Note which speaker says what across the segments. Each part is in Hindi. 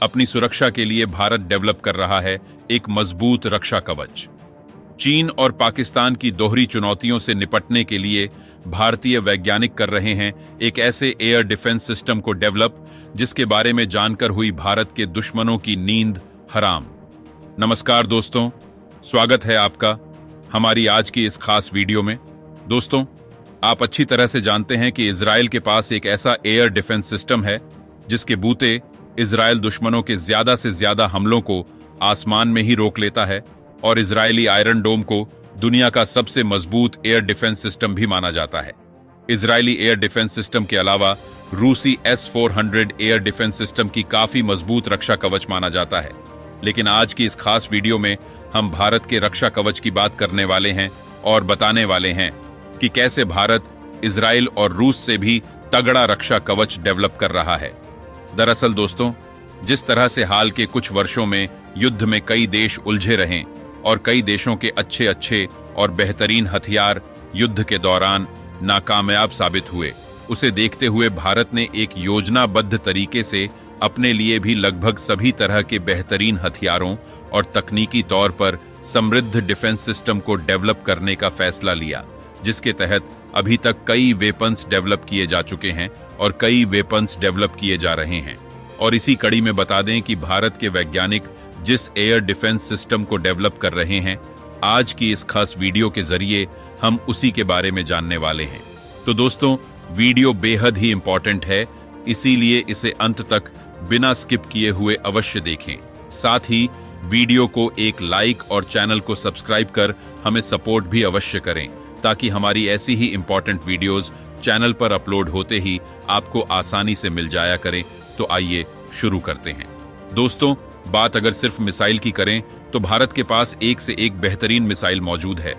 Speaker 1: अपनी सुरक्षा के लिए भारत डेवलप कर रहा है एक मजबूत रक्षा कवच। चीन और पाकिस्तान की दोहरी चुनौतियों से निपटने के लिए भारतीय वैज्ञानिक कर रहे हैं एक ऐसे एयर डिफेंस सिस्टम को डेवलप जिसके बारे में जानकर हुई भारत के दुश्मनों की नींद हराम। नमस्कार दोस्तों, स्वागत है आपका हमारी आज की इस खास वीडियो में। दोस्तों, आप अच्छी तरह से जानते हैं कि इजराइल के पास एक ऐसा एयर डिफेंस सिस्टम है जिसके बूते इजराइल दुश्मनों के ज्यादा से ज्यादा हमलों को आसमान में ही रोक लेता है और इजरायली आयरन डोम को दुनिया का सबसे मजबूत एयर डिफेंस सिस्टम भी माना जाता है। इजरायली एयर डिफेंस सिस्टम के अलावा रूसी S-400 एयर डिफेंस सिस्टम की काफी मजबूत रक्षा कवच माना जाता है। लेकिन आज की इस खास वीडियो में हम भारत के रक्षा कवच की बात करने वाले हैं और बताने वाले हैं कि कैसे भारत इजराइल और रूस से भी तगड़ा रक्षा कवच डेवलप कर रहा है। दरअसल दोस्तों, जिस तरह से हाल के कुछ वर्षों में युद्ध में कई देश उलझे रहे और कई देशों के अच्छे अच्छे और बेहतरीन हथियार युद्ध के दौरान नाकामयाब साबित हुए, उसे देखते हुए भारत ने एक योजनाबद्ध तरीके से अपने लिए भी लगभग सभी तरह के बेहतरीन हथियारों और तकनीकी तौर पर समृद्ध डिफेंस सिस्टम को डेवलप करने का फैसला लिया, जिसके तहत अभी तक कई वेपन्स डेवलप किए जा चुके हैं और कई वेपन्स डेवलप किए जा रहे हैं। और इसी कड़ी में बता दें कि भारत के वैज्ञानिक जिस एयर डिफेंस सिस्टम को डेवलप कर रहे हैं, आज की इस खास वीडियो के जरिए हम उसी के बारे में जानने वाले हैं। तो दोस्तों, वीडियो बेहद ही इंपॉर्टेंट है, इसीलिए इसे अंत तक बिना स्किप किए हुए अवश्य देखें। साथ ही वीडियो को एक लाइक और चैनल को सब्सक्राइब कर हमें सपोर्ट भी अवश्य करें, ताकि हमारी ऐसी ही इंपॉर्टेंट वीडियोस चैनल पर अपलोड होते ही आपको आसानी से मिल जाया करें। तो आइए शुरू करते हैं। दोस्तों, बात अगर सिर्फ मिसाइल की करें तो भारत के पास एक से एक बेहतरीन मिसाइल मौजूद है।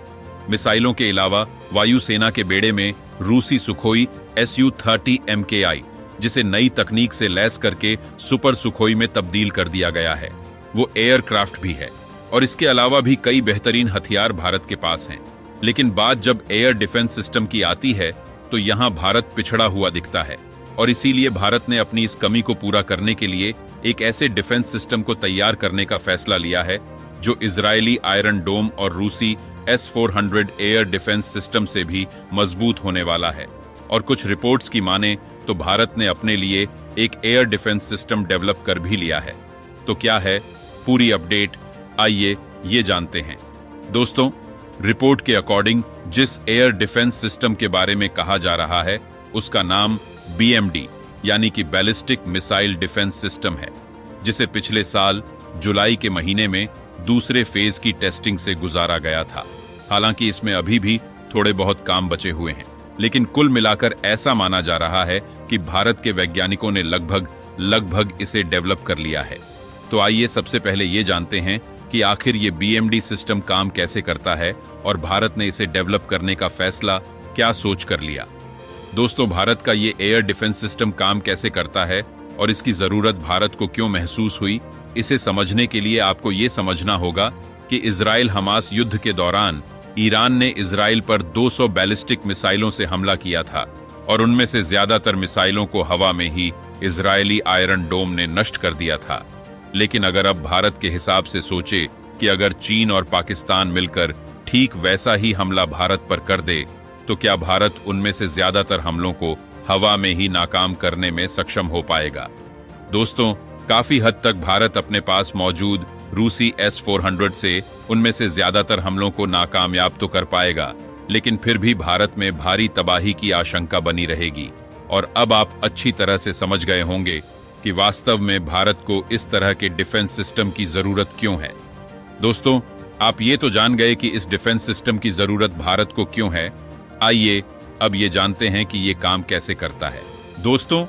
Speaker 1: मिसाइलों के अलावा वायुसेना के बेड़े में रूसी सुखोई Su-30 MKI, जिसे नई तकनीक से लैस करके सुपर सुखोई में तब्दील कर दिया गया है, वो एयरक्राफ्ट भी है। और इसके अलावा भी कई बेहतरीन हथियार भारत के पास हैं। लेकिन बात जब एयर डिफेंस सिस्टम की आती है तो यहां भारत पिछड़ा हुआ दिखता है, और इसीलिए भारत ने अपनी इस कमी को पूरा करने के लिए एक ऐसे डिफेंस सिस्टम को तैयार करने का फैसला लिया है जो इजरायली आयरन डोम और रूसी S-400 एयर डिफेंस सिस्टम से भी मजबूत होने वाला है। और कुछ रिपोर्ट्स की माने तो भारत ने अपने लिए एक एयर डिफेंस सिस्टम डेवलप कर भी लिया है। तो क्या है पूरी अपडेट, आइए ये जानते हैं। दोस्तों, रिपोर्ट के अकॉर्डिंग जिस एयर डिफेंस सिस्टम के बारे में कहा जा रहा है उसका नाम BMD यानी कि बैलिस्टिक मिसाइल डिफेंस सिस्टम है, जिसे पिछले साल जुलाई के महीने में दूसरे फेज की टेस्टिंग से गुजारा गया था। हालांकि इसमें अभी भी थोड़े बहुत काम बचे हुए हैं, लेकिन कुल मिलाकर ऐसा माना जा रहा है कि भारत के वैज्ञानिकों ने लगभग इसे डेवलप कर लिया है। तो आइए सबसे पहले ये जानते हैं कि आखिर ये BMD सिस्टम काम कैसे करता है और भारत ने इसे डेवलप करने का फैसला क्या सोच कर लिया। दोस्तों, भारत का ये एयर डिफेंस सिस्टम काम कैसे करता है और इसकी जरूरत भारत को क्यों महसूस हुई, इसे समझने के लिए आपको ये समझना होगा कि इजराइल हमास युद्ध के दौरान ईरान ने इजराइल पर 200 बैलिस्टिक मिसाइलों से हमला किया था और उनमें से ज्यादातर मिसाइलों को हवा में ही इजरायली आयरन डोम ने नष्ट कर दिया था। लेकिन अगर अब भारत के हिसाब से सोचे कि अगर चीन और पाकिस्तान मिलकर ठीक वैसा ही हमला भारत पर कर दे तो क्या भारत उनमें से ज्यादातर हमलों को हवा में ही नाकाम करने में सक्षम हो पाएगा। दोस्तों, काफी हद तक भारत अपने पास मौजूद रूसी S-400 से उनमें से ज्यादातर हमलों को नाकामयाब तो कर पाएगा, लेकिन फिर भी भारत में भारी तबाही की आशंका बनी रहेगी। और अब आप अच्छी तरह से समझ गए होंगे कि वास्तव में भारत को इस तरह के डिफेंस सिस्टम की जरूरत क्यों है। दोस्तों, आप ये तो जान गए कि इस डिफेंस सिस्टम की जरूरत भारत को क्यों है। आइए अब ये जानते हैं कि ये काम कैसे करता है। दोस्तों,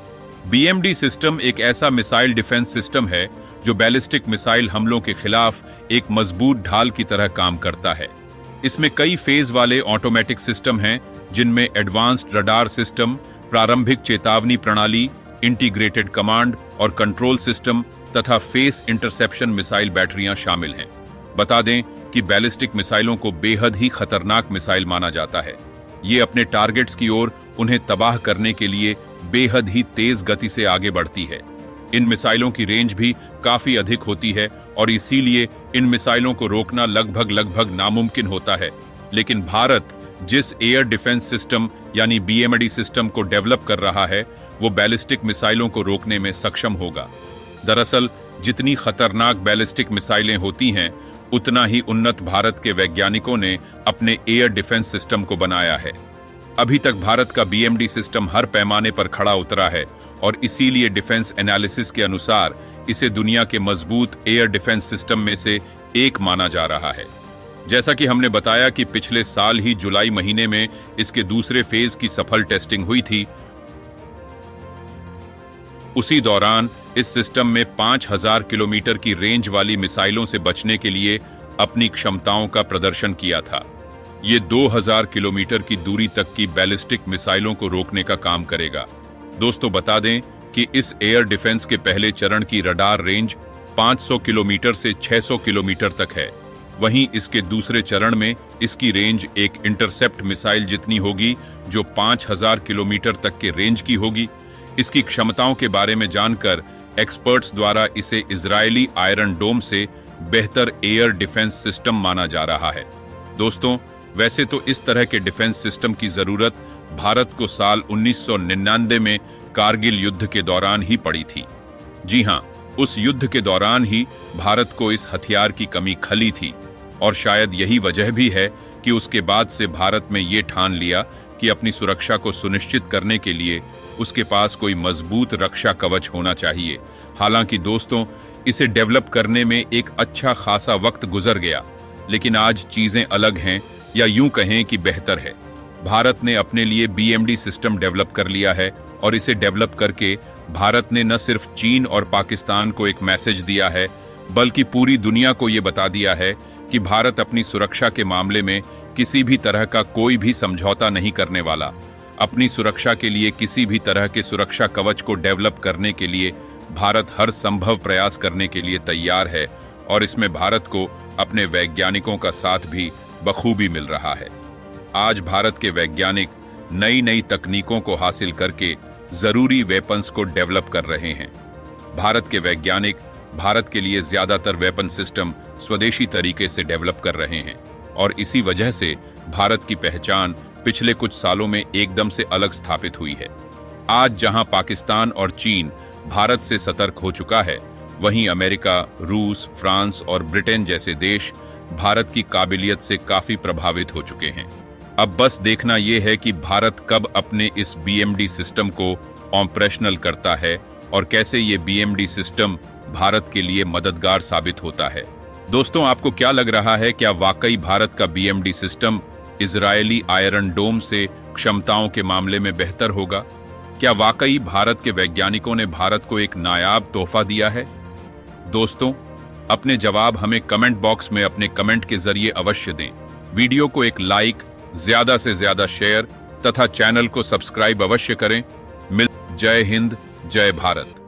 Speaker 1: BMD सिस्टम एक ऐसा मिसाइल डिफेंस सिस्टम है जो बैलिस्टिक मिसाइल हमलों के खिलाफ एक मजबूत ढाल की तरह काम करता है। इसमें कई फेज वाले ऑटोमेटिक सिस्टम हैं, जिनमें एडवांस्ड रडार सिस्टम, प्रारंभिक चेतावनी प्रणाली, इंटीग्रेटेड कमांड और कंट्रोल सिस्टम तथा फेस इंटरसेप्शन मिसाइल बैटरियां शामिल हैं। बता दें कि बैलिस्टिक मिसाइलों को बेहद ही खतरनाक मिसाइल माना जाता है। ये अपने टारगेट्स की ओर उन्हें तबाह करने के लिए बेहद ही तेज गति से आगे बढ़ती है। इन मिसाइलों की रेंज भी काफी अधिक होती है और इसीलिए इन मिसाइलों को रोकना लगभग नामुमकिन होता है। लेकिन भारत जिस एयर डिफेंस सिस्टम यानी बीएमडी सिस्टम को डेवलप कर रहा है वो बैलिस्टिक मिसाइलों को रोकने में सक्षम होगा। दरअसल जितनी खतरनाक बैलिस्टिक मिसाइलें होती हैं उतना ही उन्नत भारत के वैज्ञानिकों ने अपने एयर डिफेंस सिस्टम को बनाया है। अभी तक भारत का बीएमडी सिस्टम हर पैमाने पर खड़ा उतरा है और इसीलिए डिफेंस एनालिसिस के अनुसार इसे दुनिया के मजबूत एयर डिफेंस सिस्टम में से एक माना जा रहा है। जैसा कि हमने बताया कि पिछले साल ही जुलाई महीने में इसके दूसरे फेज की सफल टेस्टिंग हुई थी। उसी दौरान इस सिस्टम में 5000 किलोमीटर की रेंज वाली मिसाइलों से बचने के लिए अपनी क्षमताओं का प्रदर्शन किया था। ये 2000 किलोमीटर की दूरी तक की बैलिस्टिक मिसाइलों को रोकने का काम करेगा। दोस्तों बता दें कि इस एयर डिफेंस के पहले चरण की रडार रेंज 500 किलोमीटर से 600 किलोमीटर तक है। वहीं इसके दूसरे चरण में इसकी रेंज एक इंटरसेप्ट मिसाइल जितनी होगी जो 5000 किलोमीटर तक के रेंज की होगी। इसकी क्षमताओं के बारे में जानकर एक्सपर्ट्स द्वारा इसे इजरायली आयरन डोम से बेहतर एयर डिफेंस सिस्टम माना जा रहा है। दोस्तों वैसे तो इस तरह के डिफेंस सिस्टम की जरूरत भारत को साल 1999 में कारगिल युद्ध के दौरान ही पड़ी थी। जी हां, उस युद्ध के दौरान ही भारत को इस हथियार की कमी खली थी और शायद यही वजह भी है कि उसके बाद से भारत में ये ठान लिया कि अपनी सुरक्षा को सुनिश्चित करने के लिए उसके पास कोई मजबूत रक्षा कवच होना चाहिए। हालांकि दोस्तों इसे डेवलप करने में एक अच्छा खासा वक्त गुजर गया, लेकिन आज चीजें अलग हैं या यूं कहें कि बेहतर है। भारत ने अपने लिए बीएमडी सिस्टम डेवलप कर लिया है और इसे डेवलप करके भारत ने न सिर्फ चीन और पाकिस्तान को एक मैसेज दिया है बल्कि पूरी दुनिया को यह बता दिया है कि भारत अपनी सुरक्षा के मामले में किसी भी तरह का कोई भी समझौता नहीं करने वाला। अपनी सुरक्षा के लिए किसी भी तरह के सुरक्षा कवच को डेवलप करने के लिए भारत हर संभव प्रयास करने के लिए तैयार है और इसमें भारत को अपने वैज्ञानिकों का साथ भी बखूबी मिल रहा है। आज भारत के वैज्ञानिक नई नई तकनीकों को हासिल करके जरूरी वेपन्स को डेवलप कर रहे हैं। भारत के वैज्ञानिक भारत के लिए ज्यादातर वेपन सिस्टम स्वदेशी तरीके से डेवलप कर रहे हैं और इसी वजह से भारत की पहचान पिछले कुछ सालों में एकदम से अलग स्थापित हुई है। आज जहां पाकिस्तान और चीन भारत से सतर्क हो चुका है, वहीं अमेरिका, रूस, फ्रांस और ब्रिटेन जैसे देश भारत की काबिलियत से काफी प्रभावित हो चुके हैं। अब बस देखना यह है कि भारत कब अपने इस बीएमडी सिस्टम को ऑपरेशनल करता है और कैसे ये बीएमडी सिस्टम भारत के लिए मददगार साबित होता है। दोस्तों आपको क्या लग रहा है, क्या वाकई भारत का बीएमडी सिस्टम इजरायली आयरन डोम से क्षमताओं के मामले में बेहतर होगा? क्या वाकई भारत के वैज्ञानिकों ने भारत को एक नायाब तोहफा दिया है? दोस्तों अपने जवाब हमें कमेंट बॉक्स में अपने कमेंट के जरिए अवश्य दें। वीडियो को एक लाइक, ज्यादा से ज्यादा शेयर तथा चैनल को सब्सक्राइब अवश्य करें। जय हिंद, जय भारत।